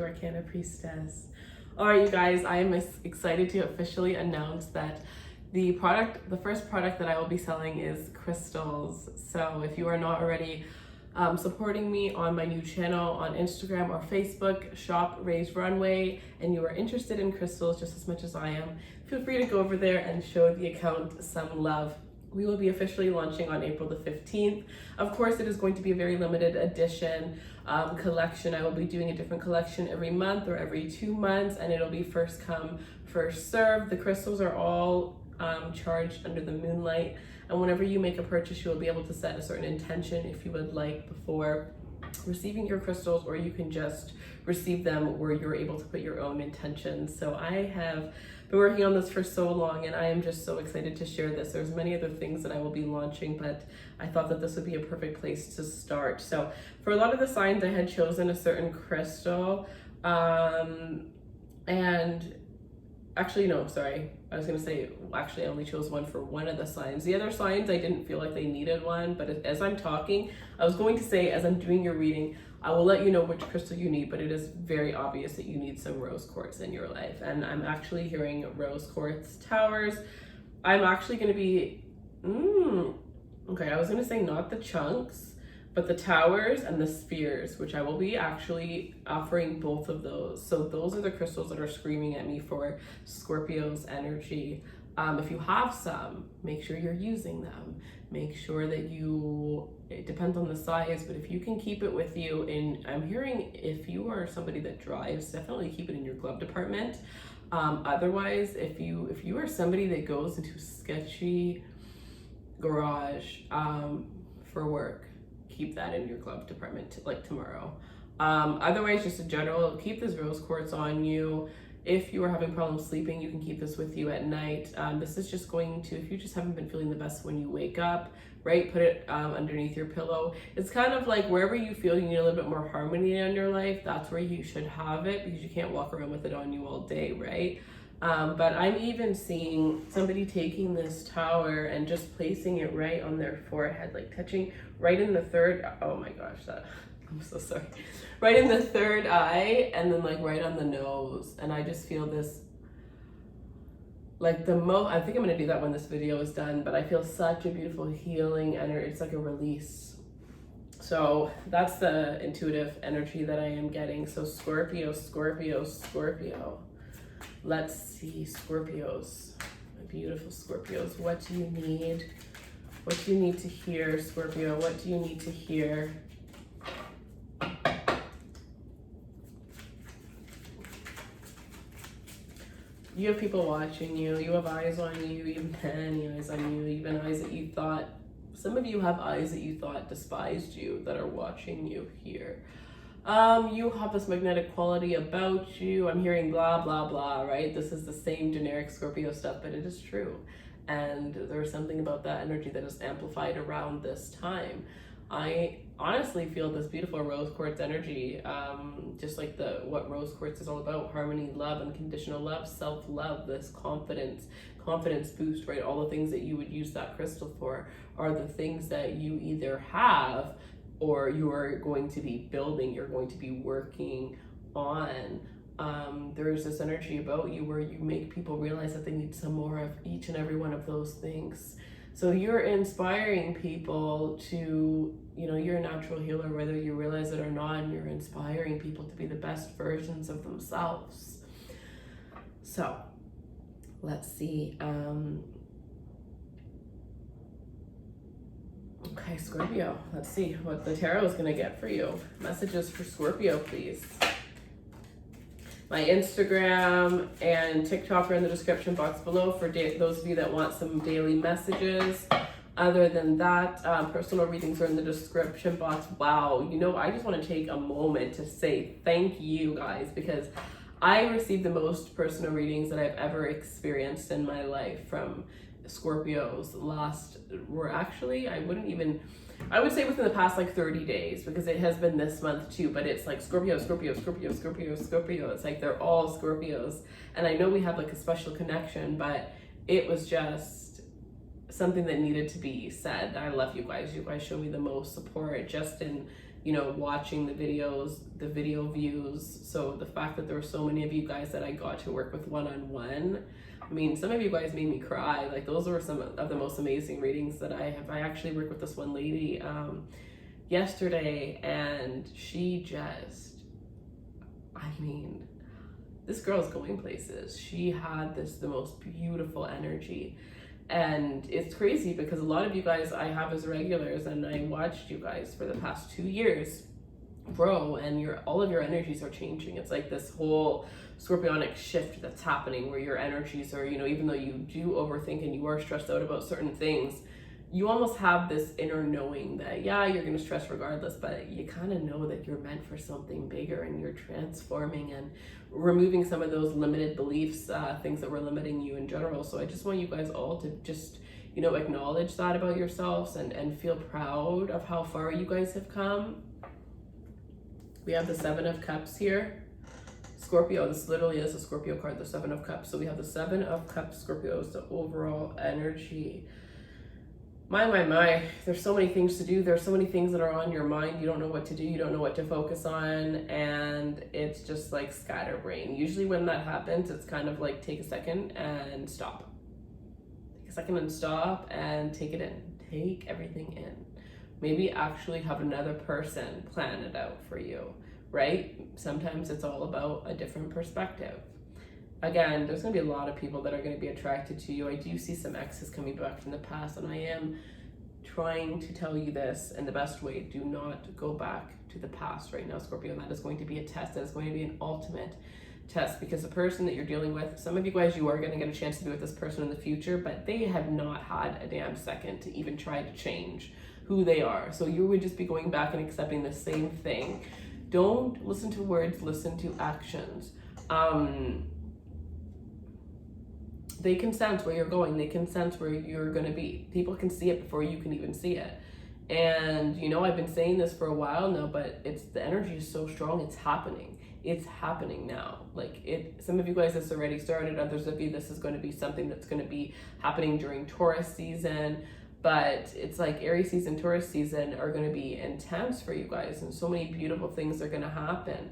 Arcana Priestess. Alright, you guys, I am excited to officially announce that the first product that I will be selling is crystals. So if you are not already supporting me on my new channel on Instagram or Facebook, Shop Raise Runway, and you are interested in crystals just as much as I am, feel free to go over there and show the account some love. We will be officially launching on April the 15th. Of course, it is going to be a very limited edition collection. I will be doing a different collection every month or every 2 months, and it'll be first come, first serve. The crystals are all charged under the moonlight, and whenever you make a purchase, you will be able to set a certain intention if you would like before receiving your crystals, or you can just receive them where you're able to put your own intentions. So I have been working on this for so long, and I am just so excited to share this. There's many other things that I will be launching, but I thought that this would be a perfect place to start. So for a lot of the signs, I had chosen a certain crystal, and actually, no, sorry. I was gonna say, actually, I only chose one for one of the signs. The other signs, I didn't feel like they needed one, but as I'm talking, I was going to say, as I'm doing your reading, I will let you know which crystal you need, but it is very obvious that you need some rose quartz in your life. And I'm actually hearing rose quartz towers. I'm actually gonna be, okay, I was gonna say not the chunks, but the towers and the spheres, which I will be actually offering both of those. So those are the crystals that are screaming at me for Scorpio's energy. If you have some, make sure you're using them. Make sure that it depends on the size, but if you can keep it with you, and I'm hearing if you are somebody that drives, definitely keep it in your glove department. Otherwise, if you are somebody that goes into sketchy garage for work, keep that in your glove department like tomorrow. Otherwise, just in general, keep this rose quartz on you. If you are having problems sleeping, you can keep this with you at night. This is just going to, if you just haven't been feeling the best when you wake up, right, put it underneath your pillow. It's kind of like wherever you feel you need a little bit more harmony in your life, that's where you should have it, because you can't walk around with it on you all day, right? But I'm even seeing somebody taking this tower and just placing it right on their forehead, like touching right in the third, oh my gosh, I'm so sorry. Right in the third eye, and then like right on the nose. And I just feel this, like I think I'm gonna do that when this video is done, but I feel such a beautiful healing energy. It's like a release. So that's the intuitive energy that I am getting. So Scorpio, Scorpio, Scorpio. Let's see, Scorpios, my beautiful Scorpios. What do you need? What do you need to hear, Scorpio? What do you need to hear? You have people watching you. You have eyes on you. You have many eyes on you. Even eyes that you thought, some of you have eyes that you thought despised you that are watching you here. You have this magnetic quality about you. I'm hearing blah, blah, blah, right? This is the same generic Scorpio stuff, but it is true. And there's something about that energy that is amplified around this time. I honestly feel this beautiful rose quartz energy, just like what rose quartz is all about: harmony, love, unconditional love, self-love, this confidence boost, right? All the things that you would use that crystal for are the things that you either have or you're going to be building, you're going to be working on. There's this energy about you where you make people realize that they need some more of each and every one of those things. So you're inspiring people to, you're a natural healer, whether you realize it or not, and you're inspiring people to be the best versions of themselves. So let's see. Okay, Scorpio, let's see what the tarot is going to get for you. Messages for Scorpio, please. My Instagram and TikTok are in the description box below for those of you that want some daily messages. Other than that, personal readings are in the description box. Wow, I just want to take a moment to say thank you guys, because I received the most personal readings that I've ever experienced in my life from Scorpios. I would say within the past like 30 days, because it has been this month too, but it's like Scorpio, Scorpio, Scorpio, Scorpio, Scorpio. It's like they're all Scorpios. And I know we have like a special connection, but it was just something that needed to be said. I love you guys. You guys show me the most support just in you know, watching the videos, the video views. So the fact that there were so many of you guys that I got to work with one-on-one, I mean, some of you guys made me cry. Like, those were some of the most amazing readings that I have. I actually worked with this one lady yesterday, and she just, I mean, this girl's going places. She had the most beautiful energy. And it's crazy because a lot of you guys I have as regulars, and I watched you guys for the past 2 years grow, and all of your energies are changing. It's like this whole scorpionic shift that's happening, where your energies are, you know, even though you do overthink and you are stressed out about certain things, you almost have this inner knowing that, yeah, you're going to stress regardless, but you kind of know that you're meant for something bigger, and you're transforming and removing some of those limited beliefs, things that were limiting you in general. So I just want you guys all to just, you know, acknowledge that about yourselves, and feel proud of how far you guys have come. We have the Seven of Cups here. Scorpio, this literally is a Scorpio card, the Seven of Cups. So we have the Seven of Cups, Scorpio is the overall energy. My, there's so many things to do. There's so many things that are on your mind. You don't know what to do. You don't know what to focus on. And it's just like scatterbrain. Usually when that happens, it's kind of like take a second and stop. Take a second and stop and take it in. Take everything in. Maybe actually have another person plan it out for you, right? Sometimes it's all about a different perspective. Again, there's going to be a lot of people that are going to be attracted to you. I do see some exes coming back from the past, and I am trying to tell you this in the best way. Do not go back to the past right now, Scorpio. That is going to be a test. That is going to be an ultimate test, because the person that you're dealing with, some of you guys, you are going to get a chance to be with this person in the future, but they have not had a damn second to even try to change who they are. So you would just be going back and accepting the same thing. Don't listen to words, listen to actions. They can sense where you're going. They can sense where you're going to be. People can see it before you can even see it. And, you know, I've been saying this for a while now, but the energy is so strong. It's happening. It's happening now. Like, some of you guys, this already started. Others of you, this is going to be something that's going to be happening during Taurus season. But it's like Aries season, Taurus season are going to be intense for you guys. And so many beautiful things are going to happen.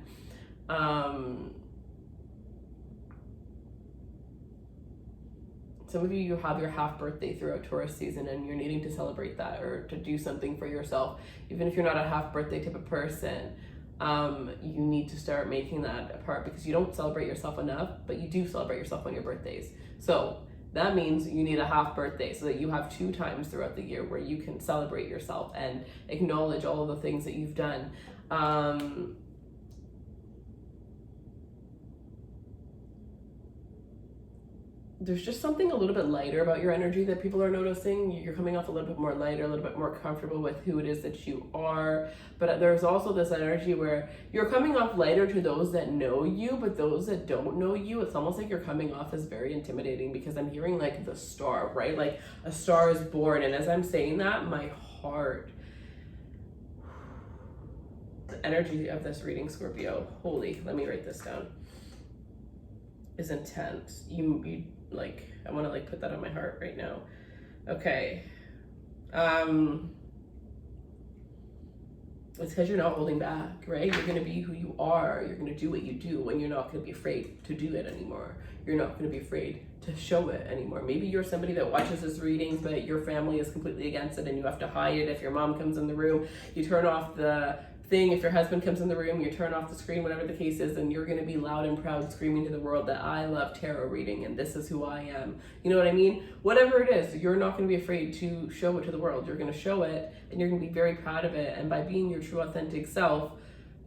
Some of you have your half birthday throughout Taurus season, and you're needing to celebrate that or to do something for yourself. Even if you're not a half birthday type of person, you need to start making that a part, because you don't celebrate yourself enough, but you do celebrate yourself on your birthdays. So that means you need a half birthday, so that you have 2 times throughout the year where you can celebrate yourself and acknowledge all of the things that you've done. There's just something a little bit lighter about your energy that people are noticing. You're coming off a little bit more lighter, a little bit more comfortable with who it is that you are. But there's also this energy where you're coming off lighter to those that know you, but those that don't know you, it's almost like you're coming off as very intimidating, because I'm hearing like the star, right? Like a star is born. And as I'm saying that, my heart, the energy of this reading, Scorpio, holy, let me write this down, is intense. You like, I want to like put that on my heart right now. Okay. It's because you're not holding back, right? You're going to be who you are. You're going to do what you do, and you're not going to be afraid to do it anymore. You're not going to be afraid to show it anymore. Maybe you're somebody that watches this reading, but your family is completely against it, and you have to hide it. If your mom comes in the room, you turn off the thing. If your husband comes in the room, you turn off the screen, whatever the case is, and you're going to be loud and proud, screaming to the world that I love tarot reading and this is who I am. You know what I mean? Whatever it is, you're not going to be afraid to show it to the world. You're going to show it, and you're going to be very proud of it. And by being your true authentic self,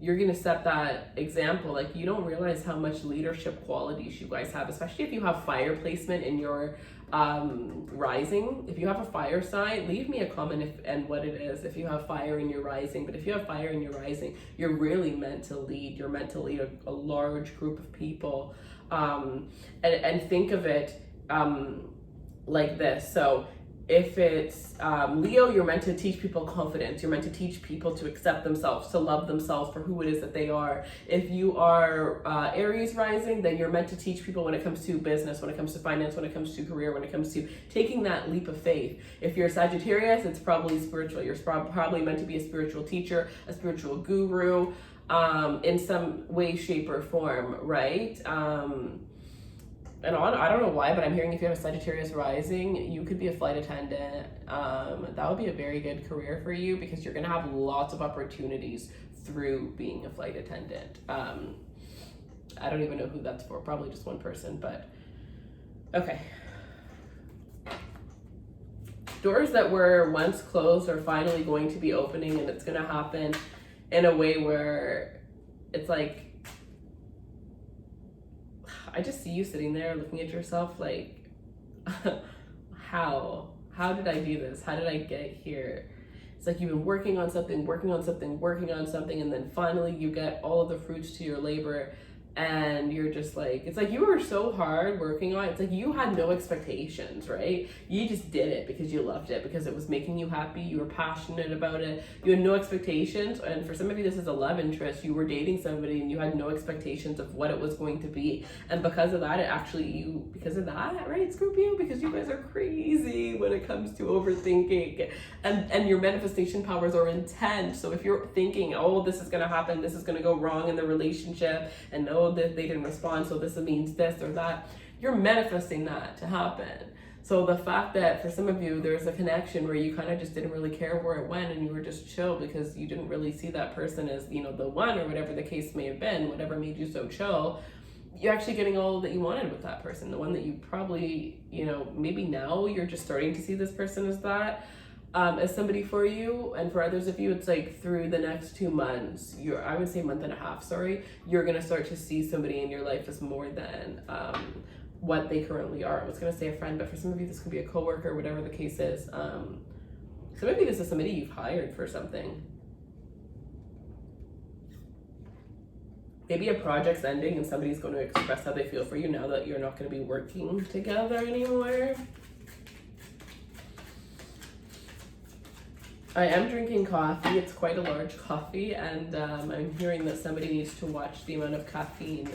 you're going to set that example. Like, you don't realize how much leadership qualities you guys have, especially if you have fire placement in your rising. If you have a fire sign, leave me a comment and what it is if you have fire in your rising. But if you have fire in your rising, you're really meant to lead. You're meant to lead a large group of people, and think of it like this. So If it's Leo, you're meant to teach people confidence. You're meant to teach people to accept themselves, to love themselves for who it is that they are. If you are Aries rising, then you're meant to teach people when it comes to business, when it comes to finance, when it comes to career, when it comes to taking that leap of faith. If you're Sagittarius, it's probably spiritual. You're probably meant to be a spiritual teacher, a spiritual guru, in some way, shape, or form, right? And I don't know why, but I'm hearing if you have a Sagittarius rising, you could be a flight attendant. That would be a very good career for you because you're going to have lots of opportunities through being a flight attendant. I don't even know who that's for, probably just one person, but okay. Doors that were once closed are finally going to be opening, and it's going to happen in a way where it's like, I just see you sitting there looking at yourself like, how did I do this? How did I get here? It's like you've been working on something, and then finally you get all of the fruits to your labor, and you're just like, it's like you were so hard working on it. It's like you had no expectations, right? You just did it because you loved it, because it was making you happy. You were passionate about it. You had no expectations. And for some of you, this is a love interest. You were dating somebody and you had no expectations of what it was going to be. And because of that, because of that, right, Scorpio? Because you guys are crazy when it comes to overthinking, and your manifestation powers are intense. So if you're thinking, oh, this is going to happen, this is going to go wrong in the relationship, and no, that they didn't respond, so this means this or that, you're manifesting that to happen. So the fact that for some of you there's a connection where you kind of just didn't really care where it went, and you were just chill because you didn't really see that person as, you know, the one, or whatever the case may have been, whatever made you so chill, you're actually getting all that you wanted with that person, the one that you probably, you know, maybe now you're just starting to see this person as that. As somebody for you, and for others of you, it's like through the next 2 months, I would say month and a half, sorry, you're gonna start to see somebody in your life as more than what they currently are. I was gonna say a friend, but for some of you, this could be a coworker, whatever the case is. So maybe this is somebody you've hired for something. Maybe a project's ending and somebody's going to express how they feel for you now that you're not going to be working together anymore. I am drinking coffee. It's quite a large coffee, and I'm hearing that somebody needs to watch the amount of caffeine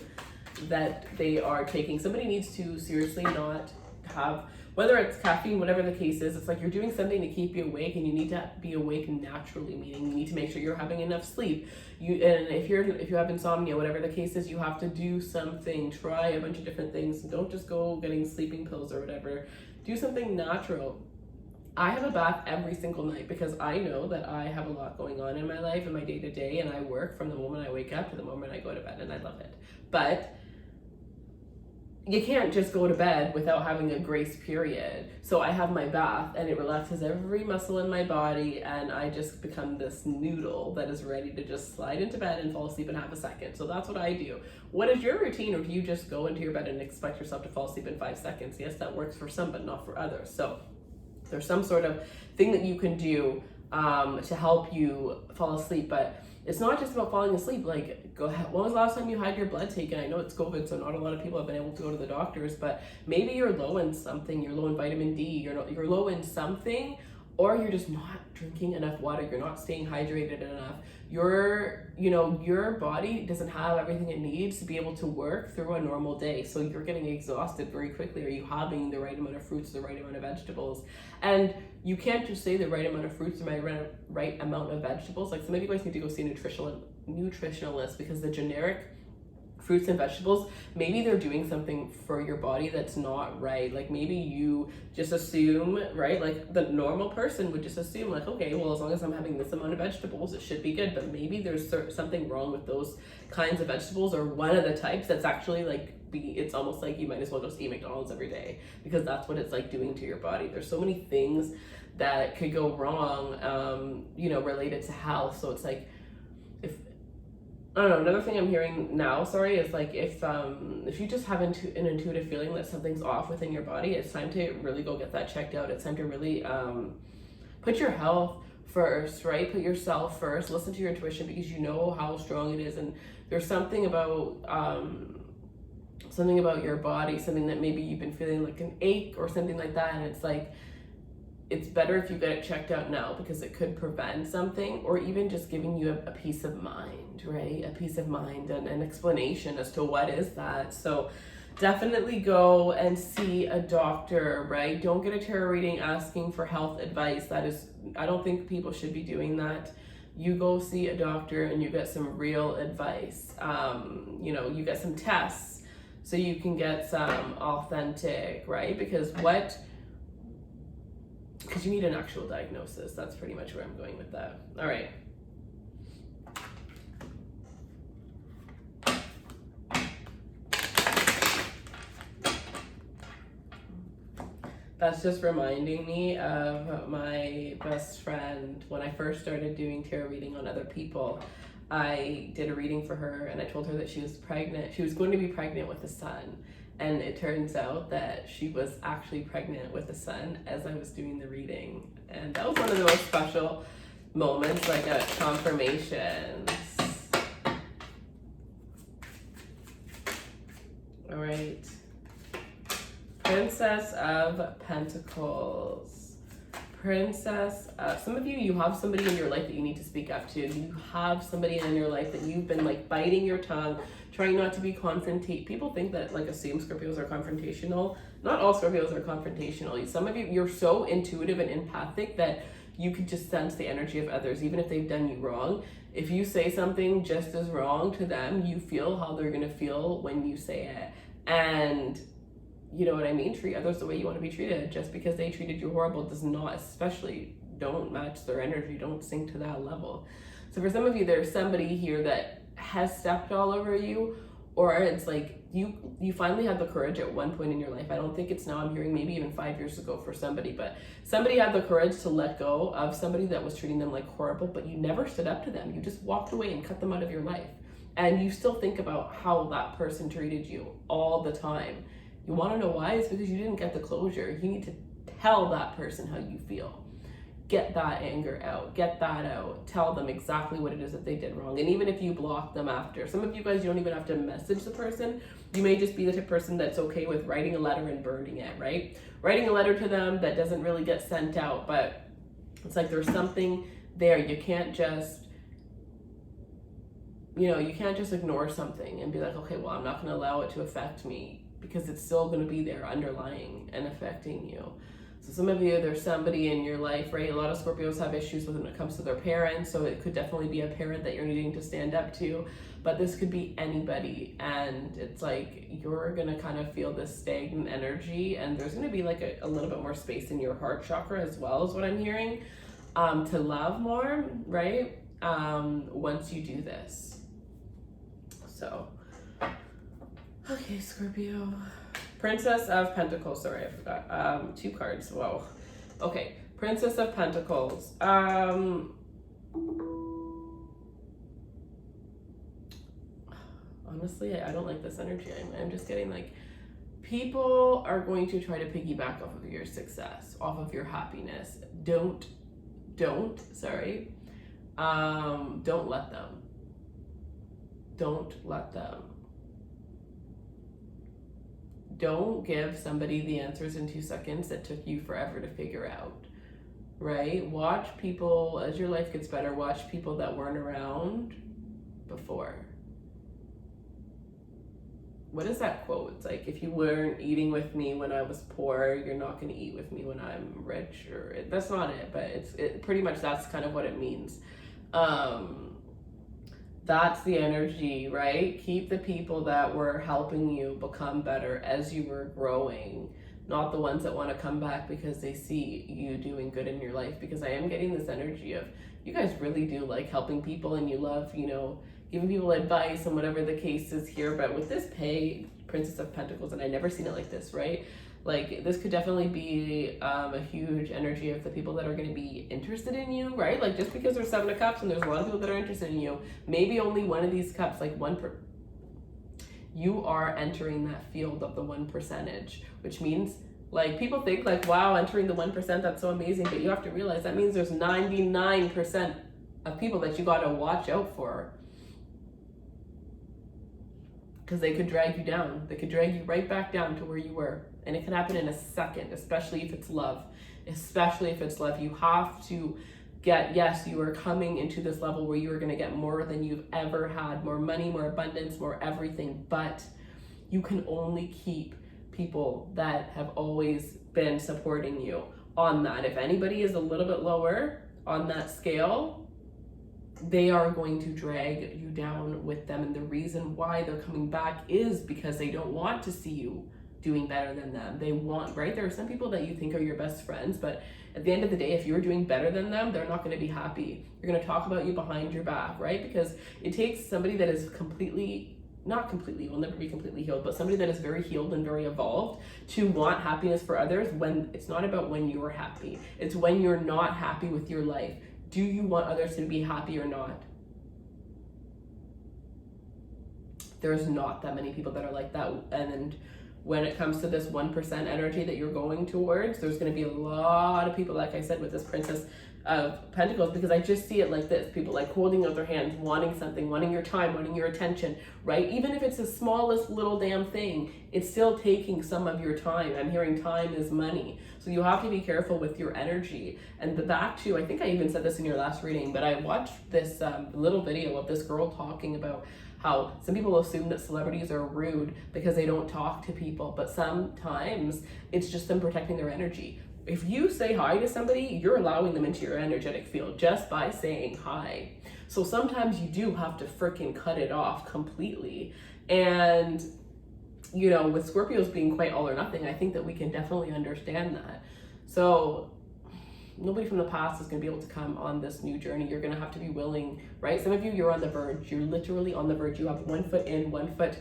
that they are taking. Somebody needs to seriously not have, whether it's caffeine, whatever the case is, it's like you're doing something to keep you awake, and you need to be awake naturally, meaning you need to make sure you're having enough sleep. And if you have insomnia, whatever the case is, you have to do something, try a bunch of different things. Don't just go getting sleeping pills or whatever. Do something natural. I have a bath every single night because I know that I have a lot going on in my life, in my day-to-day, and I work from the moment I wake up to the moment I go to bed, and I love it. But you can't just go to bed without having a grace period. So I have my bath, and it relaxes every muscle in my body, and I just become this noodle that is ready to just slide into bed and fall asleep in half a second. So that's what I do. What is your routine, or do you just go into your bed and expect yourself to fall asleep in 5 seconds? Yes, that works for some, but not for others. So there's some sort of thing that you can do to help you fall asleep, but it's not just about falling asleep. Like, go ahead. When was the last time you had your blood taken? I know it's COVID, so not a lot of people have been able to go to the doctors, but maybe you're low in something. You're low in vitamin D. You're low in something, or you're just not drinking enough water. You're not staying hydrated enough. Your body doesn't have everything it needs to be able to work through a normal day. So you're getting exhausted very quickly. Are you having the right amount of fruits, the right amount of vegetables? And you can't just say the right amount of fruits, the right amount of vegetables. Like, some of you guys need to go see a nutritionalist, because the generic fruits and vegetables, maybe they're doing something for your body that's not right. Like, maybe you just assume, right? Like, the normal person would just assume, like, okay, well, as long as I'm having this amount of vegetables, it should be good. But maybe there's something wrong with those kinds of vegetables, or one of the types that's actually like, it's almost like you might as well just eat McDonald's every day, because that's what it's like doing to your body. There's so many things that could go wrong, related to health. So it's like, I don't know, another thing I'm hearing now, is like, if you just have an intuitive feeling that something's off within your body, it's time to really go get that checked out. It's time to really put your health first, right? Put yourself first. Listen to your intuition, because you know how strong it is. And there's something about your body, something that maybe you've been feeling like an ache or something like that. And it's like, it's better if you get it checked out now, because it could prevent something, or even just giving you a peace of mind, right? A peace of mind and an explanation as to what is that. So definitely go and see a doctor, right? Don't get a tarot reading asking for health advice. That is, I don't think people should be doing that. You go see a doctor and you get some real advice. You know, you get some tests so you can get some authentic, right? Because you need an actual diagnosis. That's pretty much where I'm going with that. All right. That's just reminding me of my best friend. When I first started doing tarot reading on other people, I did a reading for her and I told her that she was pregnant. She was going to be pregnant with a son. And it turns out that she was actually pregnant with a son as I was doing the reading. And that was one of the most special moments, like a confirmation. All right. Princess of Pentacles. Princess, some of you have somebody in your life that you need to speak up to. You have somebody in your life that you've been like biting your tongue, trying not to be confrontational. People think that like assume Scorpios are confrontational. Not all Scorpios are confrontational. Some of you, you're so intuitive and empathic that you could just sense the energy of others, even if they've done you wrong. If you say something just as wrong to them, you feel how they're gonna feel when you say it. And you know what I mean? Treat others the way you want to be treated. Just because they treated you horrible does not, especially, don't match their energy. Don't sink to that level. So for some of you, there's somebody here that has stepped all over you, or it's like you finally had the courage at one point in your life. I don't think it's now. I'm hearing maybe even 5 years ago for somebody, but somebody had the courage to let go of somebody that was treating them like horrible, but you never stood up to them. You just walked away and cut them out of your life. And you still think about how that person treated you all the time. You want to know why? It's because you didn't get the closure. You need to tell that person how you feel. Get that anger out. Get that out. Tell them exactly what it is that they did wrong. And even if you block them after, some of you guys, you don't even have to message the person. You may just be the type of person that's okay with writing a letter and burning it, right? Writing a letter to them that doesn't really get sent out, but it's like there's something there. You can't just, you can't just ignore something and be like, okay, well, I'm not going to allow it to affect me, because it's still going to be there underlying and affecting you. So some of you, there's somebody in your life, right? A lot of Scorpios have issues when it comes to their parents, so it could definitely be a parent that you're needing to stand up to, but this could be anybody, and it's like you're going to kind of feel this stagnant energy, and there's going to be like a little bit more space in your heart chakra as well, is what I'm hearing, to love more, right? Once you do this. So okay, Scorpio. Princess of Pentacles. Sorry, I forgot. 2 cards. Whoa. Okay, Princess of Pentacles. Honestly, I don't like this energy. I'm just getting like, people are going to try to piggyback off of your success, off of your happiness. Don't let them. Don't let them. Don't give somebody the answers in 2 seconds that took you forever to figure out, right? Watch people, as your life gets better, watch people that weren't around before. What is that quote? It's like, if you weren't eating with me when I was poor, you're not going to eat with me when I'm rich. Or that's not it, but it pretty much, that's kind of what it means. That's the energy, right? Keep the people that were helping you become better as you were growing, not the ones that want to come back because they see you doing good in your life. Because I am getting this energy of, you guys really do like helping people, and you love, giving people advice and whatever the case is here. But with this Princess of Pentacles, and I never seen it like this, right? Like, this could definitely be a huge energy of the people that are going to be interested in you, right? Like, just because there's 7 of Cups and there's a lot of people that are interested in you, maybe only one of these cups, like you are entering that field of the 1%, which means, like, people think like, wow, entering the 1%, that's so amazing. But you have to realize that means there's 99% of people that you got to watch out for. Because they could drag you down. They could drag you right back down to where you were. And it can happen in a second, especially if it's love. especially if it's love. You have to get, yes, you are coming into this level where you are going to get more than you've ever had, more money, more abundance, more everything, but you can only keep people that have always been supporting you on that. If anybody is a little bit lower on that scale, they are going to drag you down with them. And the reason why they're coming back is because they don't want to see you doing better than them. They want, right? There are some people that you think are your best friends, but at the end of the day, if you're doing better than them, they're not going to be happy. They're going to talk about you behind your back, right? Because it takes somebody that is not completely, will never be completely healed, but somebody that is very healed and very evolved to want happiness for others. When it's not about when you're happy, it's when you're not happy with your life. Do you want others to be happy or not? There's not that many people that are like that. And when it comes to this 1% energy that you're going towards, there's going to be a lot of people, like I said, with this Princess of Pentacles, because I just see it like this. People like holding out their hands, wanting something, wanting your time, wanting your attention, right? Even if it's the smallest little damn thing, it's still taking some of your time. I'm hearing time is money. So you have to be careful with your energy. And the back to, I think I even said this in your last reading, but I watched this little video of this girl talking about how some people assume that celebrities are rude because they don't talk to people, but sometimes it's just them protecting their energy. If you say hi to somebody, you're allowing them into your energetic field just by saying hi. So sometimes you do have to freaking cut it off completely. And, you know, with Scorpios being quite all or nothing, I think that we can definitely understand that. So nobody from the past is going to be able to come on this new journey. You're going to have to be willing, right? Some of you, you're on the verge. You're literally on the verge. You have 1 foot in, 1 foot.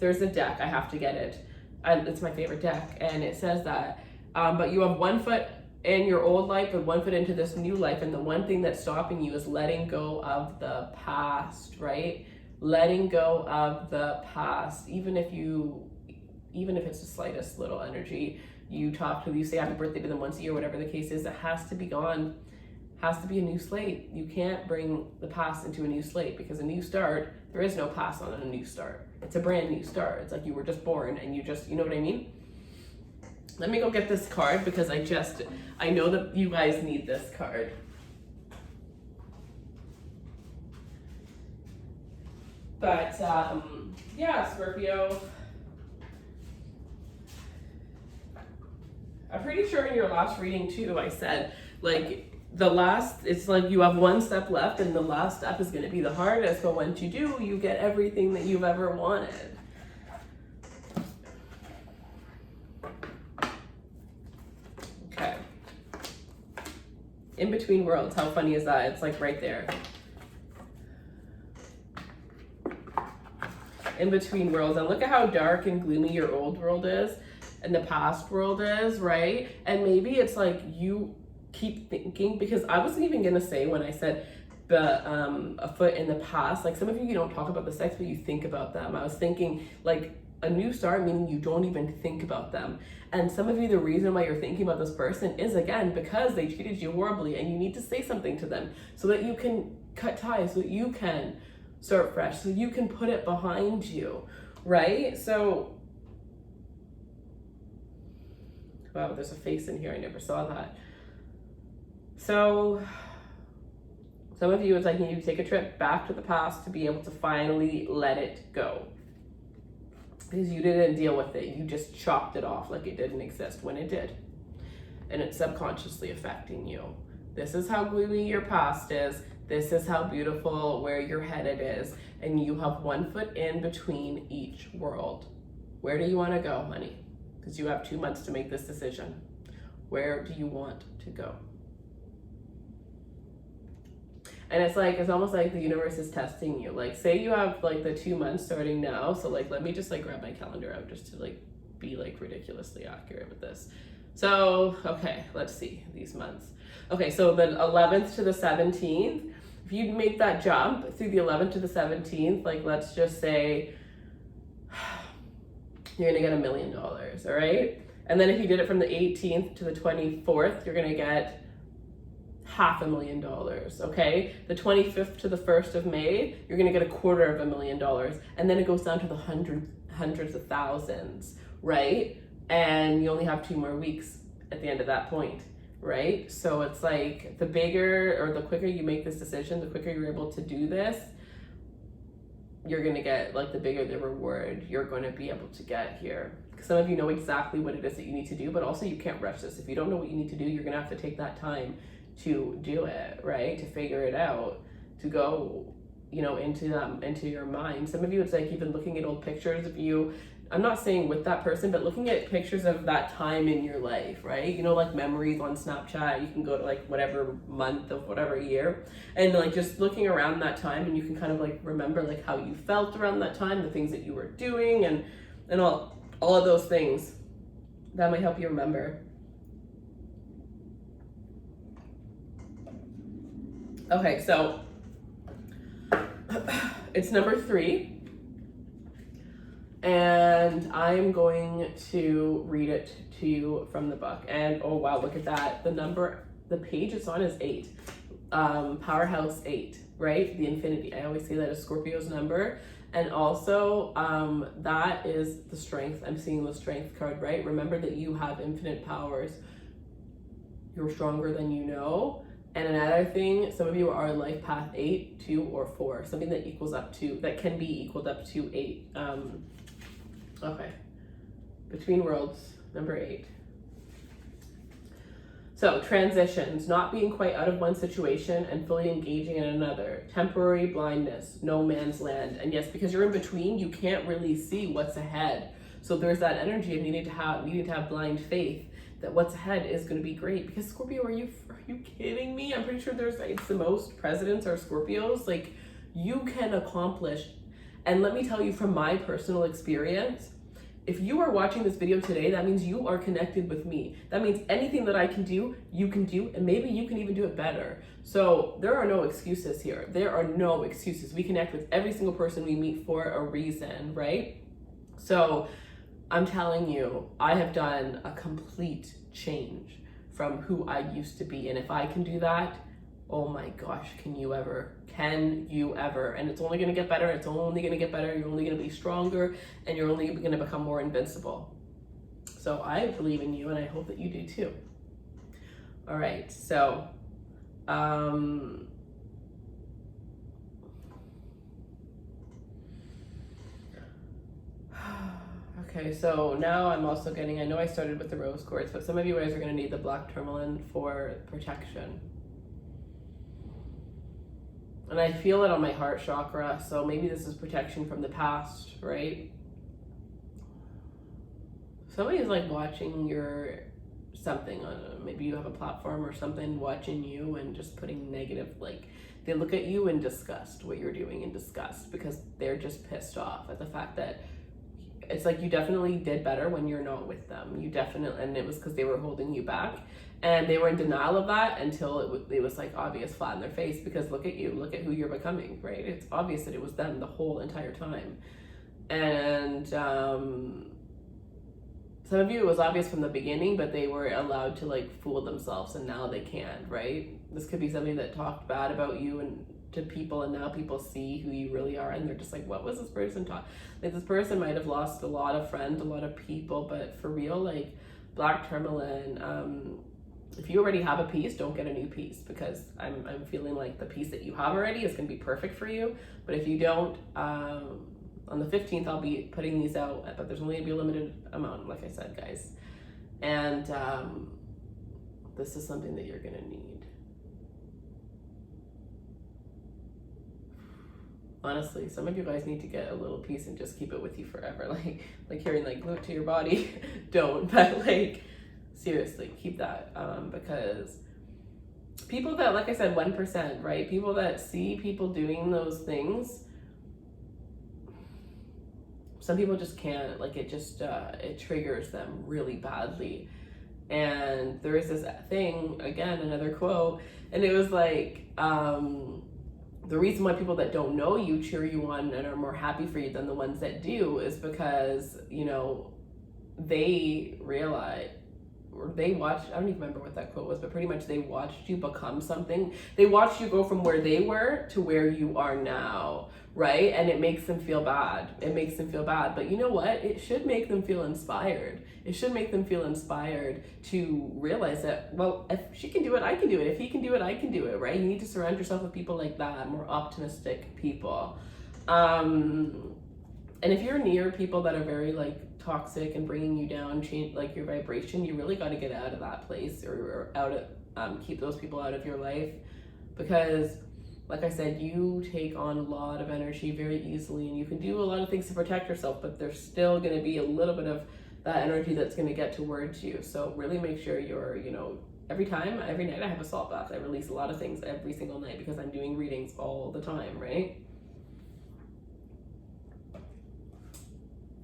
There's a deck. I have to get it. It's my favorite deck. And it says that, but you have 1 foot in your old life and 1 foot into this new life. And the one thing that's stopping you is letting go of the past, right? Letting go of the past. Even if it's the slightest little energy, you talk to, you say happy birthday to them once a year, whatever the case is, it has to be gone. Has to be a new slate. You can't bring the past into a new slate, because a new start, there is no past on a new start. It's a brand new start. It's like you were just born and you know what I mean? Let me go get this card, because I know that you guys need this card. But yeah, Scorpio, I'm pretty sure in your last reading too, I said, like, it's like you have 1 step left and the last step is going to be the hardest, but once you do, you get everything that you've ever wanted. Okay. In between worlds, how funny is that? It's like right there. In between worlds. And look at how dark and gloomy your old world is and the past world is, right? And maybe it's like you keep thinking, because I wasn't even gonna say when I said a foot in the past, like some of you don't talk about the sex, but you think about them. I was thinking like a new start, meaning you don't even think about them. And some of you, the reason why you're thinking about this person is, again, because they treated you horribly, and you need to say something to them so that you can cut ties, so that you can start fresh, so you can put it behind you, right? So, wow, there's a face in here. I never saw that. So some of you, it's like you need to take a trip back to the past to be able to finally let it go. Because you didn't deal with it. You just chopped it off like it didn't exist when it did. And it's subconsciously affecting you. This is how gloomy your past is. This is how beautiful where you're headed is. And you have 1 foot in between each world. Where do you want to go, honey? Because you have 2 months to make this decision. Where do you want to go? And it's almost like the universe is testing you. Like, say you have like the 2 months starting now. So like, let me just like grab my calendar out just to like be like ridiculously accurate with this. So, okay, let's see these months. Okay, so the 11th to the 17th, if you make that jump through the 11th to the 17th, like let's just say you're gonna get $1 million, all right? And then if you did it from the 18th to the 24th, you're gonna get $500,000, okay? The 25th to the 1st of May, you're gonna get $250,000. And then it goes down to the hundreds of thousands, right? and you only have 2 more weeks at the end of that point, right? So it's like the bigger or the quicker you make this decision, the quicker you're able to do this, you're going to get, like, the bigger the reward you're going to be able to get here. Some of you know exactly what it is that you need to do, but also you can't rush this. If you don't know what you need to do, you're going to have to take that time to do it, right? To figure it out, to go, you know, into your mind. Some of you, it's like you've been looking at old pictures of you. I'm not saying with that person, but looking at pictures of that time in your life, right? You know, like memories on Snapchat, you can go to like whatever month of whatever year, and like just looking around that time, and you can kind of like remember like how you felt around that time, the things that you were doing, and all of those things. That might help you remember. Okay, so it's number 3. And I'm going to read it to you from the book. And oh wow, look at that. The page it's on is 8. Powerhouse 8, right? The infinity. I always say that is Scorpio's number. And also, that is the strength. I'm seeing the strength card, right? Remember that you have infinite powers. You're stronger than you know. And another thing, some of you are life path 8, 2, or 4. Something that equals up to, that can be equaled up to 8. Okay. Between worlds, number 8. So, transitions, not being quite out of one situation and fully engaging in another. Temporary blindness, no man's land. And yes, because you're in between, you can't really see what's ahead. So there's that energy of needing to have blind faith that what's ahead is going to be great. Because Scorpio, are you kidding me? I'm pretty sure it's the most presidents are Scorpios. Like, you can accomplish. And let me tell you from my personal experience, if you are watching this video today, that means you are connected with me. That means anything that I can do, you can do, and maybe you can even do it better. So there are no excuses here. There are no excuses. We connect with every single person we meet for a reason, right? So I'm telling you, I have done a complete change from who I used to be. And if I can do that, oh my gosh, can you ever? Can you ever? And it's only going to get better. It's only going to get better. You're only going to be stronger, and you're only going to become more invincible. So I believe in you, and I hope that you do too. All right. So, okay. So now I'm also getting, I know I started with the rose quartz, but some of you guys are going to need the black tourmaline for protection. And I feel it on my heart chakra, so maybe this is protection from the past, right? Somebody's like watching your something on, maybe you have a platform or something, watching you and just putting negative, like they look at you in disgust, what you're doing in disgust, because they're just pissed off at the fact that it's like you definitely did better when you're not with them. You definitely, and it was because they were holding you back. And they were in denial of that until it was like obvious, flat in their face, because look at you, look at who you're becoming, right? It's obvious that it was them the whole entire time. And some of you, it was obvious from the beginning, but they were allowed to like fool themselves, and now they can't, right? This could be somebody that talked bad about you and to people, and now people see who you really are, and they're just like, what was this person talking? Like, this person might have lost a lot of friends, a lot of people, but for real, like black tourmaline, if you already have a piece, don't get a new piece, because I'm feeling like the piece that you have already is going to be perfect for you. But if you don't, on the 15th, I'll be putting these out, but there's only going to be a limited amount, like I said, guys. And this is something that you're going to need. Honestly, some of you guys need to get a little piece and just keep it with you forever. Like hearing like glue it to your body, don't, but like, seriously, keep that, because people that, like I said, 1%, right? People that see people doing those things, some people just can't, like it just, it triggers them really badly. And there is this thing, again, another quote, and it was like, the reason why people that don't know you cheer you on and are more happy for you than the ones that do is because, you know, they realize or they watched, I don't even remember what that quote was, but pretty much they watched you become something. They watched you go from where they were to where you are now, right? And it makes them feel bad. It makes them feel bad. But you know what? It should make them feel inspired. It should make them feel inspired to realize that, well, if she can do it, I can do it. If he can do it, I can do it, right? You need to surround yourself with people like that, more optimistic people. And if you're near people that are very like toxic and bringing you down, change like your vibration, you really got to get out of that place, or out of keep those people out of your life, because like I said, you take on a lot of energy very easily, and you can do a lot of things to protect yourself, but there's still going to be a little bit of that energy that's going to get towards you. So really make sure you're, you know, every night I have a salt bath. I release a lot of things every single night because I'm doing readings all the time, right?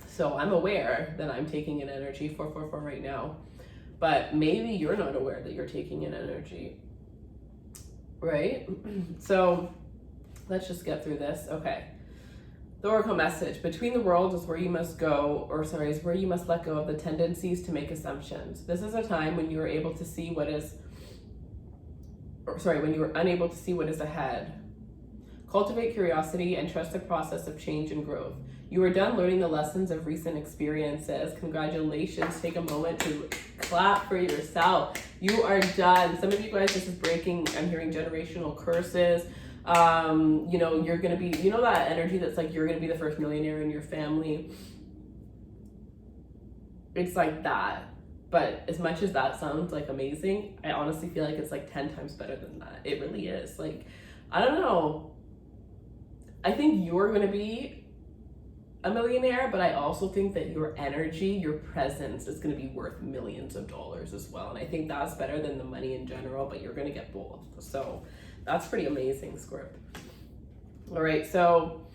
So I'm aware that I'm taking in energy 444 right now, but maybe you're not aware that you're taking in energy, right? So let's just get through this. Okay. The Oracle message: between the worlds is where you must go, is where you must let go of the tendencies to make assumptions. This is a time when you are able to see when you are unable to see what is ahead. Cultivate curiosity and trust the process of change and growth. You are done learning the lessons of recent experiences. Congratulations. Take a moment to clap for yourself. You are done. Some of you guys, this is breaking. I'm hearing generational curses. You know, you're going to be, you know, that energy that's like, you're going to be the first millionaire in your family. It's like that. But as much as that sounds like amazing, I honestly feel like it's like 10 times better than that. It really is. Like, I don't know. I think you're going to be a millionaire, but I also think that your energy, your presence is going to be worth millions of dollars as well. And I think that's better than the money in general, but you're going to get both. So that's pretty amazing, Scorp. All right. So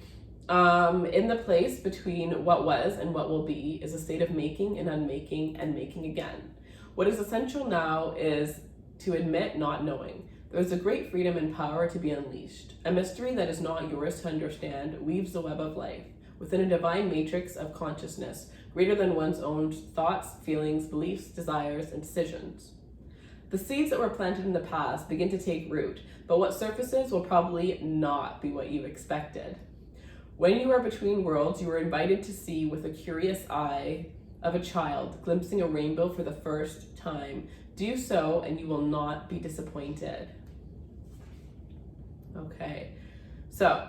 in the place between what was and what will be is a state of making and unmaking and making again. What is essential now is to admit not knowing. There's a great freedom and power to be unleashed. A mystery that is not yours to understand weaves the web of life within a divine matrix of consciousness, greater than one's own thoughts, feelings, beliefs, desires, and decisions. The seeds that were planted in the past begin to take root, but what surfaces will probably not be what you expected. When you are between worlds, you are invited to see with a curious eye of a child glimpsing a rainbow for the first time. Do so, and you will not be disappointed. Okay, so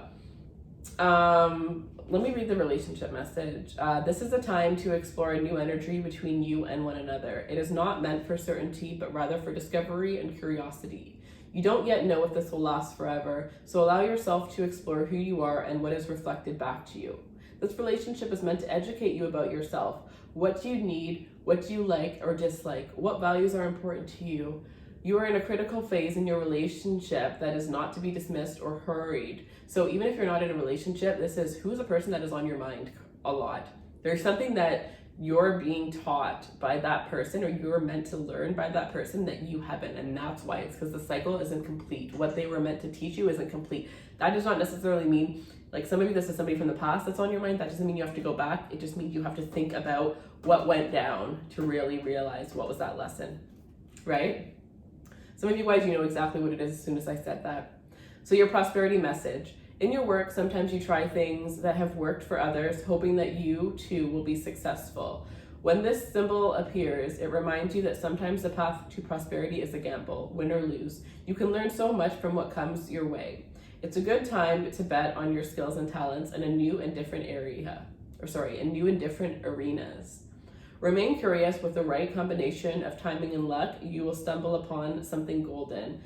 let me read the relationship message. This is a time to explore a new energy between you and one another. It is not meant for certainty, but rather for discovery and curiosity. You don't yet know if this will last forever, so allow yourself to explore who you are and what is reflected back to you. This relationship is meant to educate you about yourself, what you need, what you like or dislike, what values are important to you. You are in a critical phase in your relationship that is not to be dismissed or hurried. So even if you're not in a relationship, this is who's a person that is on your mind a lot. There's something that you're being taught by that person, or you're meant to learn by that person that you haven't, and that's why. It's because the cycle isn't complete. What they were meant to teach you isn't complete. That does not necessarily mean, like some of you, this is somebody from the past that's on your mind. That doesn't mean you have to go back. It just means you have to think about what went down to really realize what was that lesson, right? Some of you guys, you know exactly what it is as soon as I said that. So your prosperity message. In your work, sometimes you try things that have worked for others, hoping that you too will be successful. When this symbol appears, it reminds you that sometimes the path to prosperity is a gamble, win or lose. You can learn so much from what comes your way. It's a good time to bet on your skills and talents in a new and different arenas. Remain curious. With the right combination of timing and luck, you will stumble upon something golden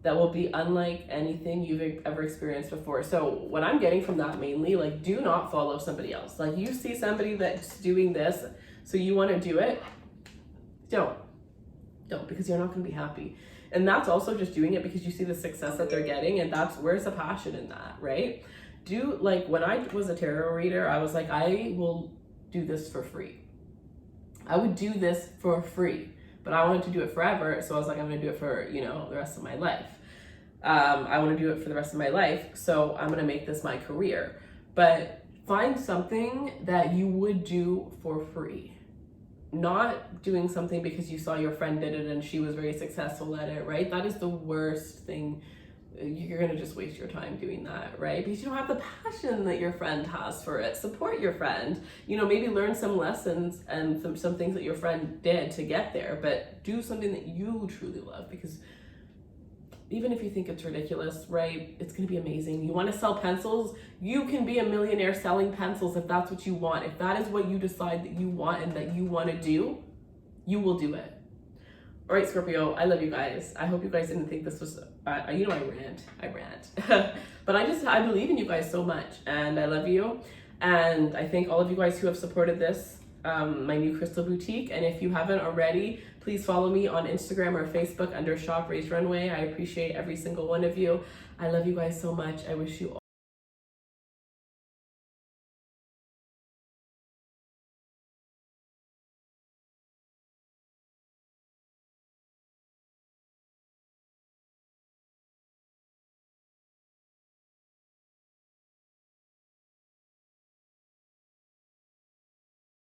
that will be unlike anything you've ever experienced before. So what I'm getting from that mainly, like, do not follow somebody else. Like, you see somebody that's doing this, so you want to do it, don't, because you're not going to be happy. And that's also just doing it because you see the success that they're getting, and where's the passion in that, right? Like, when I was a tarot reader, I was like, I will do this for free. I would do this for free, but I wanted to do it forever. So I was like, I'm going to do it for, the rest of my life. I want to do it for the rest of my life. So I'm going to make this my career. But find something that you would do for free. not doing something because you saw your friend did it and she was very successful at it, right? That is the worst thing. You're gonna just waste your time doing that, right? Because you don't have the passion that your friend has for it. Support your friend. You know, maybe learn some lessons and some things that your friend did to get there, but do something that you truly love, because even if you think it's ridiculous, right, it's gonna be amazing. You wanna sell pencils? You can be a millionaire selling pencils if that's what you want. If that is what you decide that you want and that you wanna do, you will do it. All right, Scorpio, I love you guys. I hope you guys didn't think this was, you know, I rant. But I believe in you guys so much, and I love you. And I thank all of you guys who have supported this, my new crystal boutique. And if you haven't already, please follow me on Instagram or Facebook under Shop Raise Runway. I appreciate every single one of you. I love you guys so much. I wish you